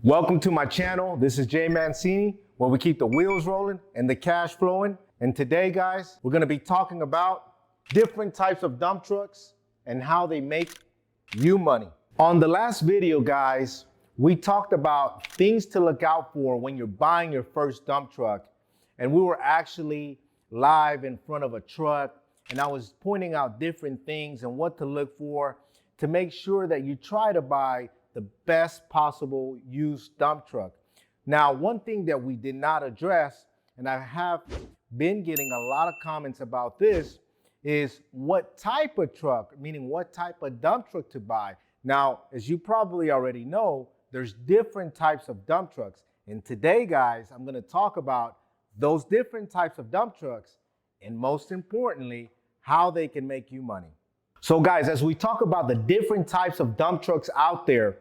Welcome to my channel. This is Jay Mancini, where we keep the wheels rolling and the cash flowing. And today, guys, we're gonna be talking about different types of dump trucks and how they make you money. On the last video, guys, we talked about things to look out for when you're buying your first dump truck. And we were actually live in front of a truck, and I was pointing out different things and what to look for to make sure that you try to buy the best possible used dump truck. Now, one thing that we did not address, and I have been getting a lot of comments about this, is what type of truck, meaning what type of dump truck to buy. Now, as you probably already know, there's different types of dump trucks. And today, guys, I'm gonna talk about those different types of dump trucks, and most importantly, how they can make you money. So guys, as we talk about the different types of dump trucks out there,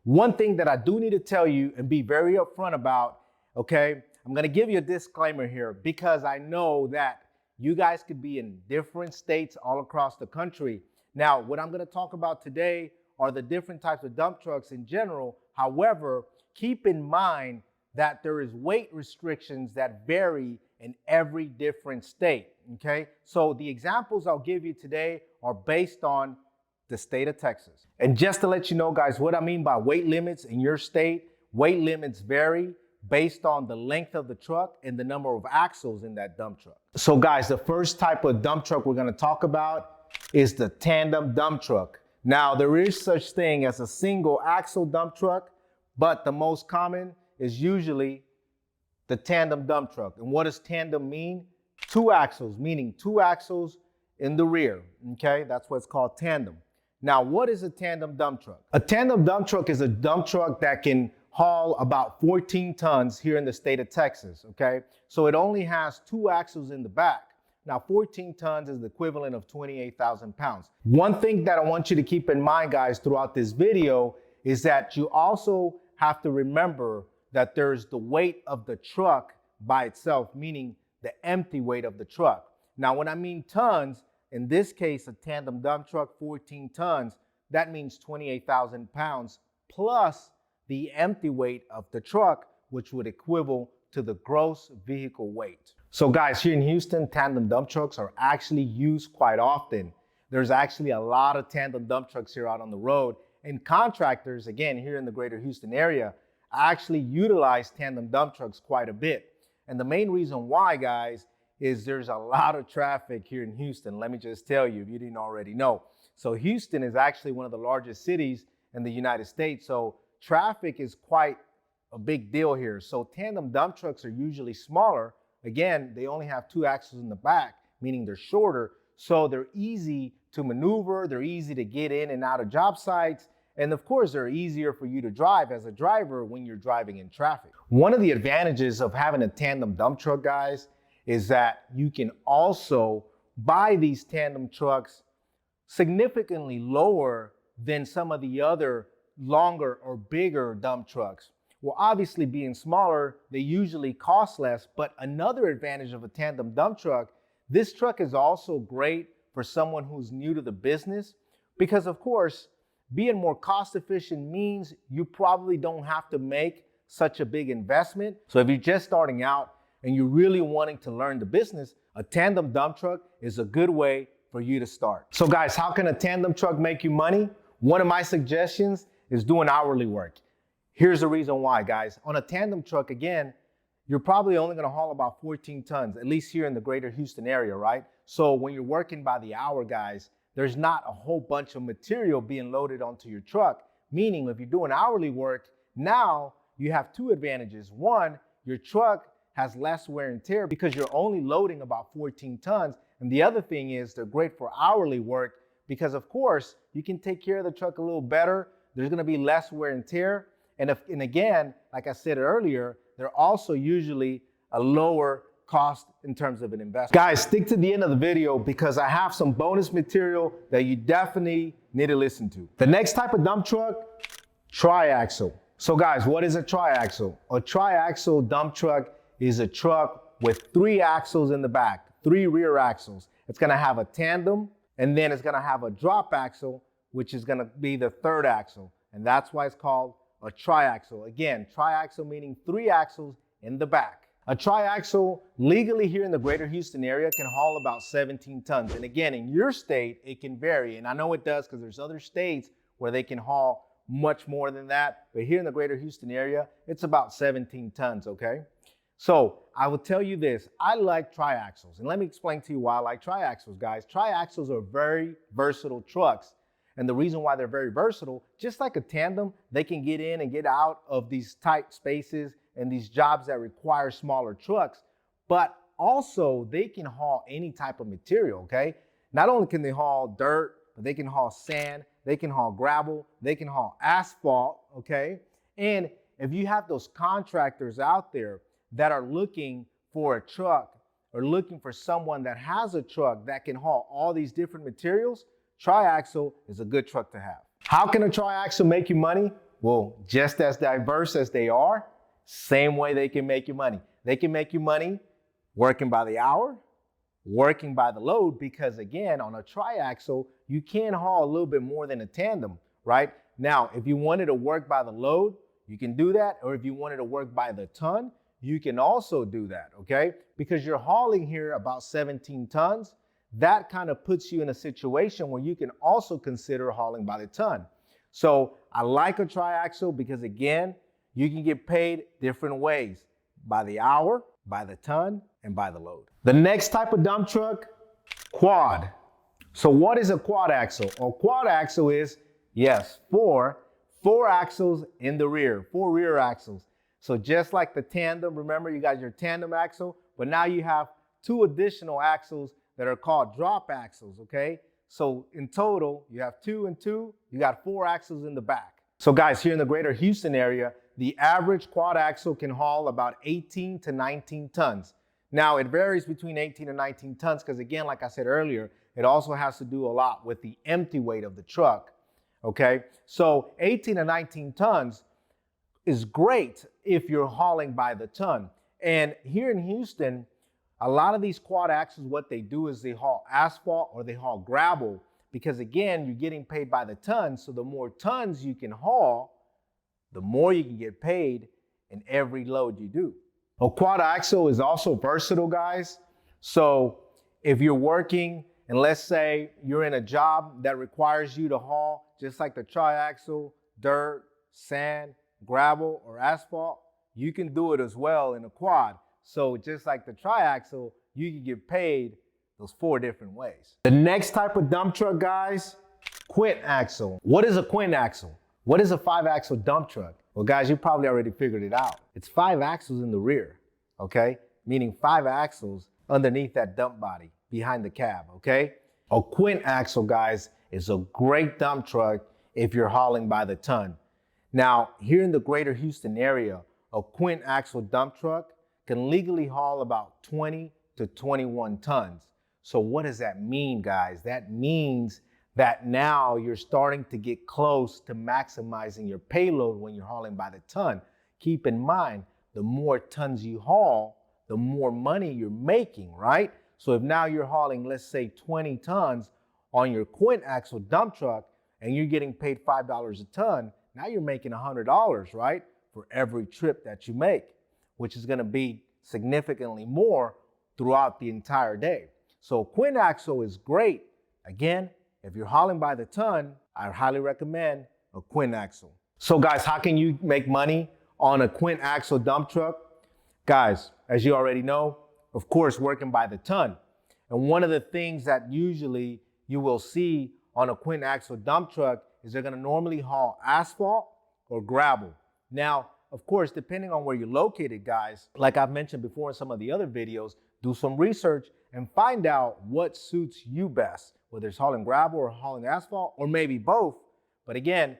one thing that I do need to tell you and be very upfront about, okay, I'm gonna give you a disclaimer here because I know that you guys could be in different states all across the country. Now, what I'm gonna talk about today are the different types of dump trucks in general. However, keep in mind that there is weight restrictions that vary in every different state, okay? So the examples I'll give you today are based on the state of Texas. And just to let you know, guys, what I mean by weight limits in your state, weight limits vary based on the length of the truck and the number of axles in that dump truck. So guys, the first type of dump truck we're gonna talk about is the tandem dump truck. Now, there is such thing as a single axle dump truck, but the most common is usually the tandem dump truck. And what does tandem mean? Two axles, meaning two axles in the rear, okay? That's what's called tandem. Now, what is a tandem dump truck? A tandem dump truck is a dump truck that can haul about 14 tons here in the state of Texas, okay? So it only has two axles in the back. Now, 14 tons is the equivalent of 28,000 pounds. One thing that I want you to keep in mind, guys, throughout this video is that you also have to remember that there's the weight of the truck by itself, meaning the empty weight of the truck. Now, when I mean tons, in this case, a tandem dump truck, 14 tons, that means 28,000 pounds plus the empty weight of the truck, which would equivalent to the gross vehicle weight. So guys, here in Houston, tandem dump trucks are actually used quite often. There's actually a lot of tandem dump trucks here out on the road, and contractors, again, here in the greater Houston area, actually utilize tandem dump trucks quite a bit. And the main reason why, guys, is there's a lot of traffic here in Houston. Let me just tell you, if you didn't already know. So Houston is actually one of the largest cities in the United States. So traffic is quite a big deal here. So tandem dump trucks are usually smaller. Again, they only have two axles in the back, meaning they're shorter. So they're easy to maneuver. They're easy to get in and out of job sites. And of course, they're easier for you to drive as a driver when you're driving in traffic. One of the advantages of having a tandem dump truck, guys, is that you can also buy these tandem trucks significantly lower than some of the other longer or bigger dump trucks. Well, obviously being smaller, they usually cost less, but another advantage of a tandem dump truck, this truck is also great for someone who's new to the business because, of course, being more cost efficient means you probably don't have to make such a big investment. So if you're just starting out and you're really wanting to learn the business, a tandem dump truck is a good way for you to start. So guys, how can a tandem truck make you money? One of my suggestions is doing hourly work. Here's the reason why, guys. On a tandem truck, again, you're probably only gonna haul about 14 tons, at least here in the greater Houston area, right? So when you're working by the hour, guys, there's not a whole bunch of material being loaded onto your truck, meaning if you're doing hourly work, now you have two advantages. One, your truck has less wear and tear because you're only loading about 14 tons. And the other thing is they're great for hourly work because, of course, you can take care of the truck a little better. There's gonna be less wear and tear. And again, like I said earlier, they're also usually a lower cost in terms of an investment. Guys, stick to the end of the video because I have some bonus material that you definitely need to listen to. The next type of dump truck, triaxle. So guys, what is a triaxle? A triaxle dump truck is a truck with three axles in the back, three rear axles. It's gonna have a tandem, and then it's gonna have a drop axle, which is gonna be the third axle. And that's why it's called a triaxle. Again, triaxle meaning 3 axles in the back. A triaxle legally here in the greater Houston area can haul about 17 tons. And again, in your state, it can vary. And I know it does because there's other states where they can haul much more than that. But here in the greater Houston area, it's about 17 tons, okay? So I will tell you this, I like triaxles. And let me explain to you why I like triaxles, guys. Triaxles are very versatile trucks. And the reason why they're very versatile, just like a tandem, they can get in and get out of these tight spaces and these jobs that require smaller trucks, but also they can haul any type of material, okay? Not only can they haul dirt, but they can haul sand, they can haul gravel, they can haul asphalt, okay? And if you have those contractors out there that are looking for a truck or looking for someone that has a truck that can haul all these different materials, triaxle is a good truck to have. How can a triaxle make you money? Well, just as diverse as they are, same way they can make you money. They can make you money working by the hour, working by the load, because again, on a triaxle, you can haul a little bit more than a tandem, right? Now, if you wanted to work by the load, you can do that. Or if you wanted to work by the ton, you can also do that, okay? Because you're hauling here about 17 tons, that kind of puts you in a situation where you can also consider hauling by the ton. So I like a triaxle because again, you can get paid different ways, by the hour, by the ton, and by the load. The next type of dump truck, quad. So what is a quad axle? A quad axle is, yes, four axles in the rear, 4 rear axles. So just like the tandem, remember you got your tandem axle, but now you have 2 additional axles that are called drop axles, okay? So in total, you have 2 and 2, you got 4 axles in the back. So guys, here in the greater Houston area, the average quad axle can haul about 18 to 19 tons. Now it varies between 18 and 19 tons because again, like I said earlier, it also has to do a lot with the empty weight of the truck, okay? So 18 to 19 tons is great if you're hauling by the ton. And here in Houston, a lot of these quad axles, what they do is they haul asphalt or they haul gravel because again, you're getting paid by the ton. So the more tons you can haul, the more you can get paid in every load you do. A quad axle is also versatile, guys. So if you're working and let's say you're in a job that requires you to haul just like the triaxle, dirt, sand, gravel, or asphalt, you can do it as well in a quad. So just like the triaxle, you can get paid those 4 different ways. The next type of dump truck, guys, quint axle. What is a quint axle? What is a 5-axle dump truck? Well, guys, you probably already figured it out. It's 5 axles in the rear, okay? Meaning 5 axles underneath that dump body, behind the cab, okay? A quint axle, guys, is a great dump truck if you're hauling by the ton. Now, here in the greater Houston area, a quint axle dump truck can legally haul about 20 to 21 tons. So what does that mean, guys? That means that now you're starting to get close to maximizing your payload when you're hauling by the ton. Keep in mind, the more tons you haul, the more money you're making, right? So if now you're hauling, let's say 20 tons on your quint axle dump truck and you're getting paid $5 a ton, now you're making $100, right? For every trip that you make, which is gonna be significantly more throughout the entire day. So quint axle is great. Again, if you're hauling by the ton, I highly recommend a quint axle. So guys, how can you make money on a quint axle dump truck? Guys, as you already know, of course, working by the ton. And one of the things that usually you will see on a quint axle dump truck is they're gonna normally haul asphalt or gravel. Now, of course, depending on where you're located, guys, like I've mentioned before in some of the other videos, do some research and find out what suits you best, whether it's hauling gravel or hauling asphalt, or maybe both. But again,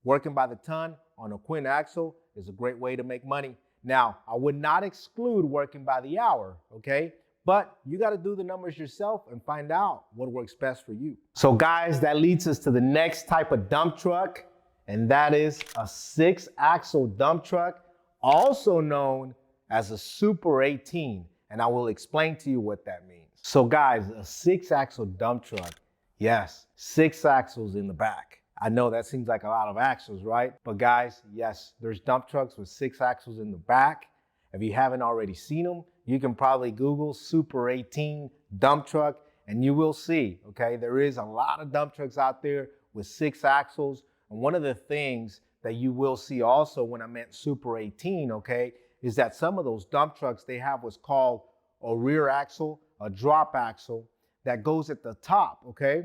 working by the ton on a quint axle is a great way to make money. Now, I would not exclude working by the hour, okay? But you got to do the numbers yourself and find out what works best for you. So guys, that leads us to the next type of dump truck, and that is a 6-axle dump truck, also known as a Super 18. And I will explain to you what that means. So guys, a 6-axle dump truck, yes, 6 axles in the back. I know that seems like a lot of axles, right? But guys, yes, there's dump trucks with 6 axles in the back. If you haven't already seen them, you can probably Google Super 18 dump truck and you will see, okay? There is a lot of dump trucks out there with 6 axles. And one of the things that you will see also when I meant Super 18, okay, is that some of those dump trucks, they have what's called a rear axle, a drop axle that goes at the top, okay?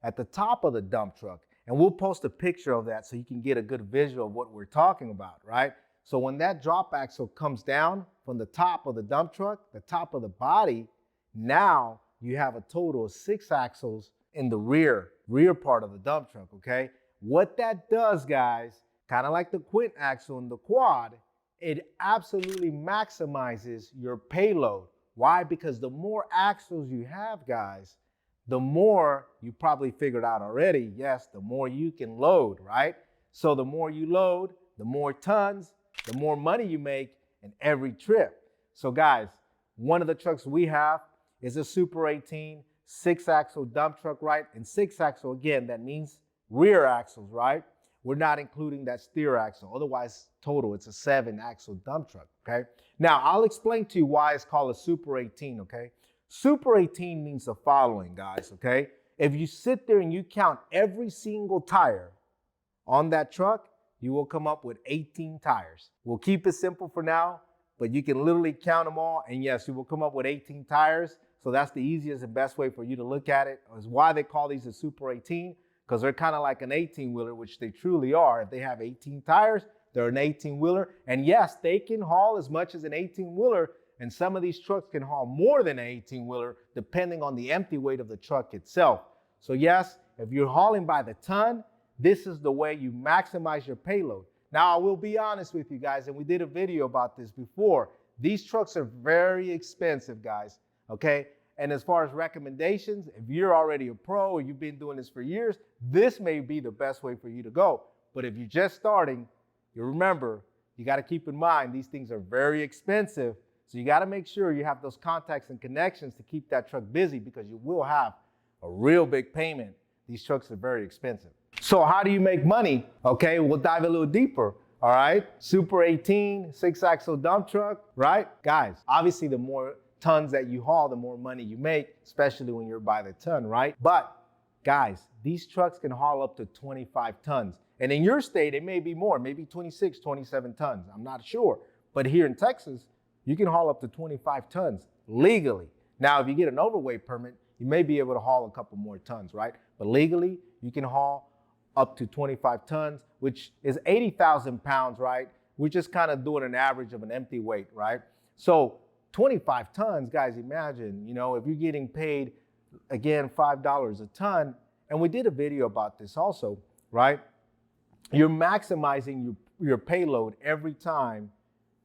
At the top of the dump truck. And we'll post a picture of that so you can get a good visual of what we're talking about, right? So when that drop axle comes down from the top of the dump truck, the top of the body, now you have a total of 6 axles in the rear part of the dump truck, okay? What that does, guys, kind of like the quint axle in the quad, it absolutely maximizes your payload. Why? Because the more axles you have, guys, the more, you probably figured out already, yes, the more you can load, right? So the more you load, the more tons, the more money you make in every trip. So guys, one of the trucks we have is a Super 18 6-axle dump truck, right? And 6-axle, again, that means rear axles, right? We're not including that steer axle. Otherwise, total, it's a 7-axle dump truck, okay? Now, I'll explain to you why it's called a Super 18, okay? Super 18 means the following, guys, okay? If you sit there and you count every single tire on that truck, you will come up with 18 tires. We'll keep it simple for now, but you can literally count them all, and yes, you will come up with 18 tires. So that's the easiest and best way for you to look at it. Is why they call these a Super 18, because they're kind of like an 18-wheeler, which they truly are. If they have 18 tires, they're an 18-wheeler. And yes, they can haul as much as an 18-wheeler, and some of these trucks can haul more than an 18-wheeler, depending on the empty weight of the truck itself. So yes, if you're hauling by the ton, this is the way you maximize your payload. Now, I will be honest with you guys, and we did a video about this before. These trucks are very expensive, guys, okay? And as far as recommendations, if you're already a pro or you've been doing this for years, this may be the best way for you to go. But if you're just starting, you remember, you got to keep in mind, these things are very expensive. So you got to make sure you have those contacts and connections to keep that truck busy, because you will have a real big payment. These trucks are very expensive. So how do you make money? Okay, we'll dive a little deeper. All right, Super 18, 6-axle dump truck, right? Guys, obviously the more tons that you haul, the more money you make, especially when you're by the ton, right? But guys, these trucks can haul up to 25 tons. And in your state, it may be more, maybe 26, 27 tons. I'm not sure. But here in Texas, you can haul up to 25 tons legally. Now, if you get an overweight permit, you may be able to haul a couple more tons, right? But legally, you can haul up to 25 tons, which is 80,000 pounds, right? We're just kind of doing an average of an empty weight, right? So 25 tons, guys, imagine, you know, if you're getting paid, again, $5 a ton, and we did a video about this also, right? You're maximizing your payload every time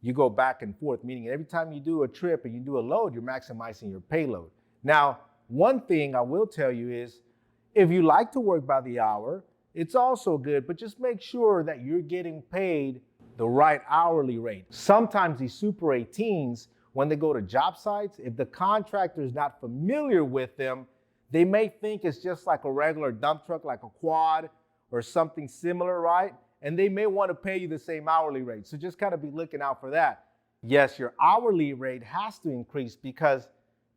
you go back and forth, meaning every time you do a trip and you do a load, you're maximizing your payload. Now, one thing I will tell you is, if you like to work by the hour, it's also good, but just make sure that you're getting paid the right hourly rate. Sometimes these Super 18s, when they go to job sites, if the contractor is not familiar with them, they may think it's just like a regular dump truck, like a quad or something similar, right? And they may want to pay you the same hourly rate. So just kind of be looking out for that. Yes, your hourly rate has to increase because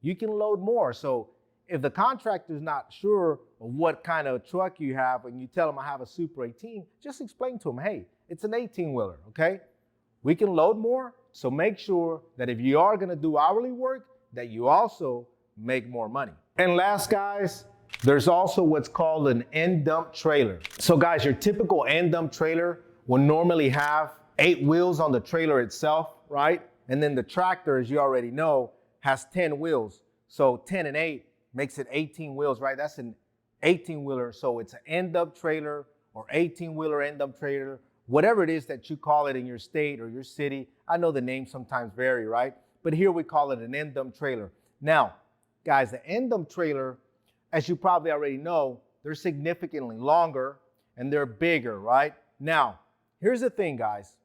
you can load more. So if the contractor is not sure of what kind of truck you have and you tell them I have a Super 18, just explain to them, hey, it's an 18-wheeler, okay? We can load more, so make sure that if you are gonna do hourly work, that you also make more money. And last, guys, there's also what's called an end dump trailer. So guys, your typical end dump trailer will normally have 8 wheels on the trailer itself, right? And then the tractor, as you already know, has 10 wheels. So 10 and 8 makes it 18 wheels, right? That's an 18-wheeler. So it's an end dump trailer or 18-wheeler end dump trailer, whatever it is that you call it in your state or your city. I know the names sometimes vary, right? But here we call it an end dump trailer. Now, guys, the end dump trailer, as you probably already know, they're significantly longer and they're bigger, right? Now, here's the thing, guys.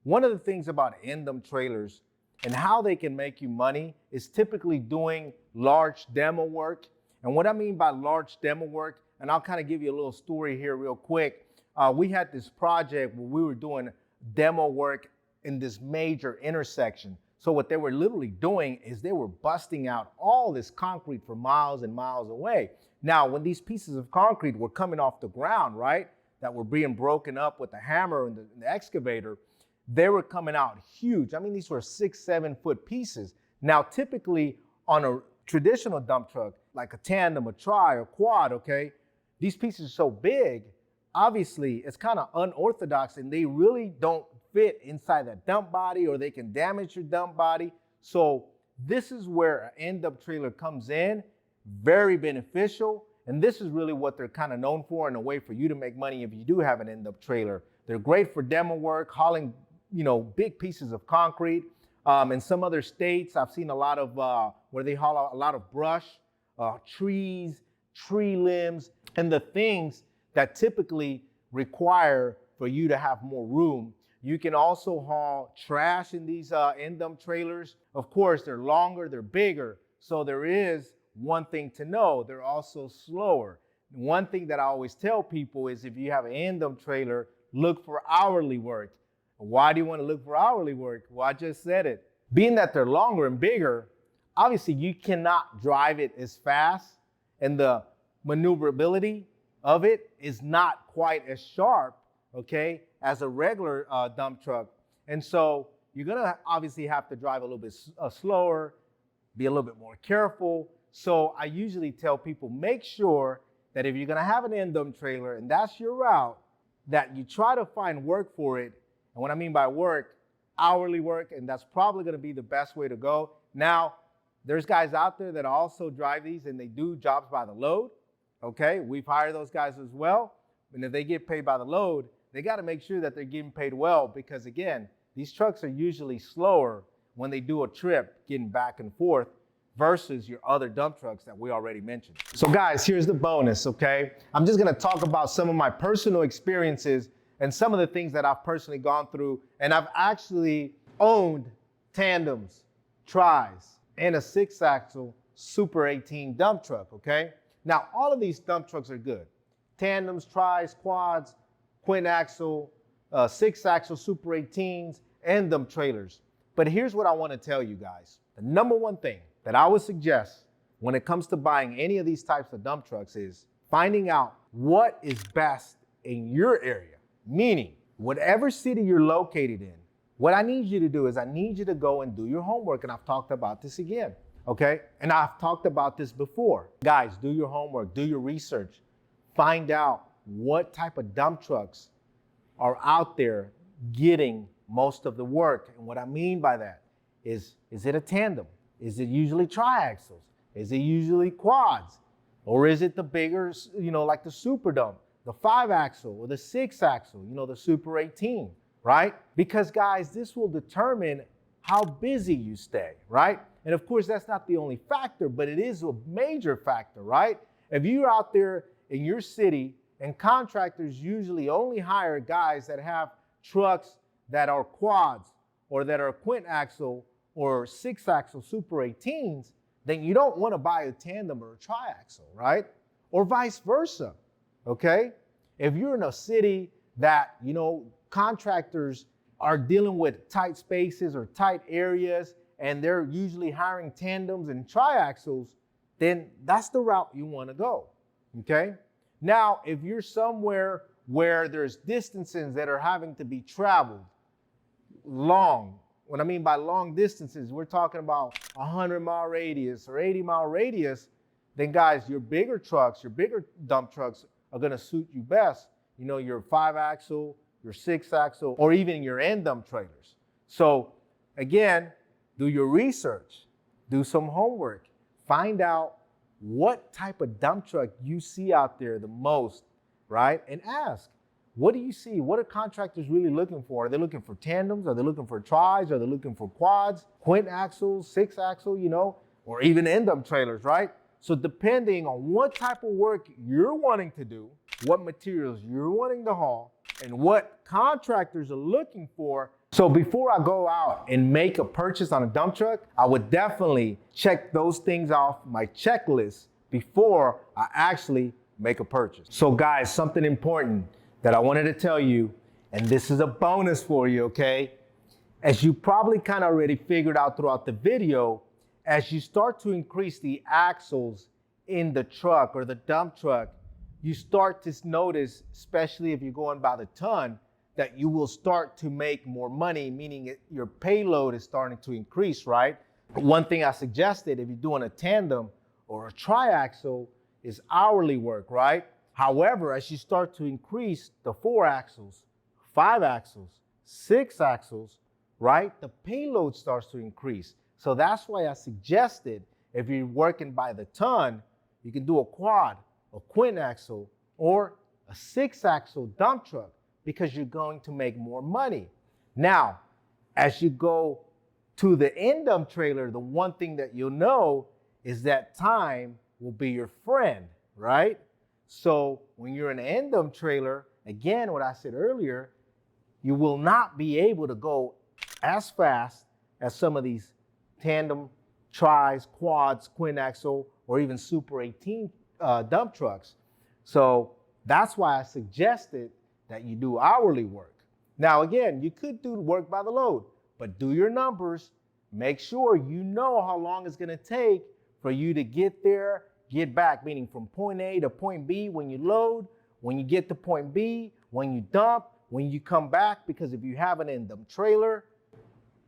One of the things about end dump trailers and how they can make you money is typically doing large demo work. And what I mean by large demo work, and I'll kind of give you a little story here real quick. we had this project where we were doing demo work in this major intersection. So what they were literally doing is they were busting out all this concrete for miles and miles away. Now, when these pieces of concrete were coming off the ground, right, that were being broken up with the hammer and the excavator, they were coming out huge. I mean, these were 6-7 foot pieces. Now, typically on a traditional dump truck, like a tandem, a tri, or quad, okay, these pieces are so big, obviously it's kind of unorthodox and they really don't fit inside that dump body, or they can damage your dump body. So this is where an end dump trailer comes in, very beneficial. And this is really what they're kind of known for, and a way for you to make money if you do have an end dump trailer. They're great for demo work, hauling, big pieces of concrete. In some other states, I've seen a lot of where they haul a lot of brush, trees, tree limbs, and the things that typically require for you to have more room. You can also haul trash in these end dump trailers. Of course, they're longer, they're bigger. So there is one thing to know, they're also slower. One thing that I always tell people is, if you have an end dump trailer, look for hourly work. Why do you want to look for hourly work? Well, I just said it. Being that they're longer and bigger, obviously you cannot drive it as fast, and the maneuverability of it is not quite as sharp, okay, as a regular dump truck. And so you're gonna obviously have to drive a little bit slower, be a little bit more careful. So I usually tell people, make sure that if you're gonna have an end dump trailer and that's your route, that you try to find work for it. And what I mean by work, hourly work, and that's probably gonna be the best way to go. Now, there's guys out there that also drive these and they do jobs by the load, okay? We've hired those guys as well. And if they get paid by the load, they gotta make sure that they're getting paid well, because again, these trucks are usually slower when they do a trip getting back and forth versus your other dump trucks that we already mentioned. So guys, here's the bonus, okay? I'm just gonna talk about some of my personal experiences and some of the things that I've personally gone through. And I've actually owned tandems, tris, and a 6-axle Super 18 dump truck, okay? Now, all of these dump trucks are good. Tandems, tris, quads, quint axle, 6-axle Super 18s, and dump trailers. But here's what I want to tell you guys. The number one thing that I would suggest when it comes to buying any of these types of dump trucks is finding out what is best in your area. Meaning, whatever city you're located in, what I need you to do is I need you to go and do your homework. And I've talked about this again, okay? And I've talked about this before. Guys, do your homework, do your research. Find out what type of dump trucks are out there getting most of the work. And what I mean by that is it a tandem? Is it usually triaxles? Is it usually quads? Or is it the bigger, like the super dump, the 5-axle or the 6-axle, the Super 18, right? Because guys, this will determine how busy you stay, right? And of course, that's not the only factor, but it is a major factor, right? If you're out there in your city, and contractors usually only hire guys that have trucks that are quads or that are quint axle or 6-axle Super 18s, then you don't want to buy a tandem or a triaxle, right? Or vice versa, okay? If you're in a city that, contractors are dealing with tight spaces or tight areas, and they're usually hiring tandems and triaxles, then that's the route you want to go, okay? Now, if you're somewhere where there's distances that are having to be traveled long, what I mean by long distances, we're talking about 100-mile radius or 80-mile radius, then guys, your bigger trucks, your bigger dump trucks are gonna suit you best. Your 5-axle, your 6-axle, or even your end dump trailers. So again, do your research, do some homework, find out what type of dump truck you see out there the most, right? And ask, what do you see? What are contractors really looking for? Are they looking for tandems? Are they looking for tris? Are they looking for quads, quint axles, 6-axle, or even end dump trailers, right? So depending on what type of work you're wanting to do, what materials you're wanting to haul, and what contractors are looking for. So before I go out and make a purchase on a dump truck, I would definitely check those things off my checklist before I actually make a purchase. So guys, something important. that I wanted to tell you, and this is a bonus for you, okay? As you probably kind of already figured out throughout the video, as you start to increase the axles in the truck or the dump truck, you start to notice, especially if you're going by the ton, that you will start to make more money, meaning your payload is starting to increase, right? One thing I suggested, if you're doing a tandem or a triaxle, is hourly work, right? However, as you start to increase the 4 axles, 5 axles, 6 axles, right, the payload starts to increase. So that's why I suggested, if you're working by the ton, you can do a quad, a quint axle, or a 6 axle dump truck, because you're going to make more money. Now, as you go to the end dump trailer, the one thing that you'll know is that time will be your friend, right? So when you're in an end dump trailer, again, what I said earlier, you will not be able to go as fast as some of these tandem, tris, quads, quint axle, or even Super 18 dump trucks. So that's why I suggested that you do hourly work. Now, again, you could do work by the load, but do your numbers. Make sure you know how long it's gonna take for you to get there, get back, meaning from point A to point B when you load, when you get to point B, when you dump, when you come back, because if you have an end dump trailer,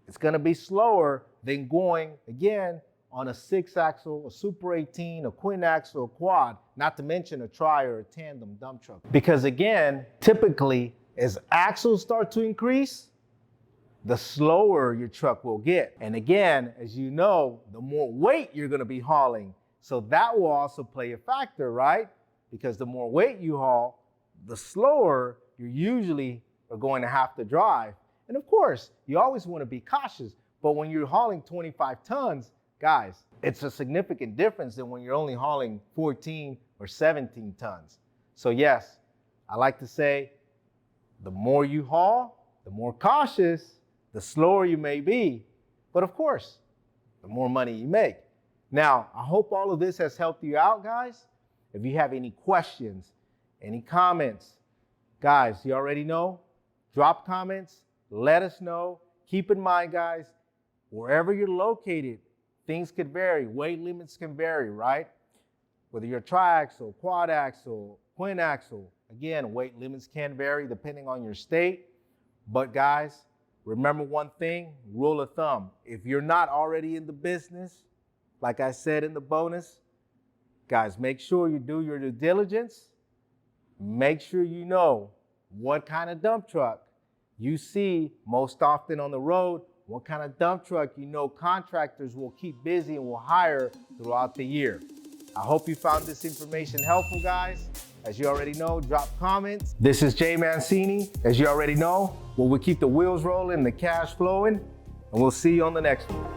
it's gonna be slower than going, again, on a 6 axle, a Super 18, a quint axle, a quad, not to mention a tri or a tandem dump truck. Because again, typically, as axles start to increase, the slower your truck will get. And again, as you know, the more weight you're gonna be hauling. So that will also play a factor, right? Because the more weight you haul, the slower you usually are going to have to drive. And of course, you always wanna be cautious, but when you're hauling 25 tons, guys, it's a significant difference than when you're only hauling 14 or 17 tons. So yes, I like to say, the more you haul, the more cautious, the slower you may be, but of course, the more money you make. Now, I hope all of this has helped you out, guys. If you have any questions, any comments, guys, you already know, drop comments, let us know. Keep in mind, guys, wherever you're located, things could vary, weight limits can vary, right? Whether you're triaxle, quad axle, quint axle, again, weight limits can vary depending on your state. But guys, remember one thing, rule of thumb. If you're not already in the business, like I said in the bonus, guys, make sure you do your due diligence. Make sure you know what kind of dump truck you see most often on the road, what kind of dump truck you know contractors will keep busy and will hire throughout the year. I hope you found this information helpful, guys. As you already know, drop comments. This is Jay Mancini. As you already know, where we keep the wheels rolling, the cash flowing, and we'll see you on the next one.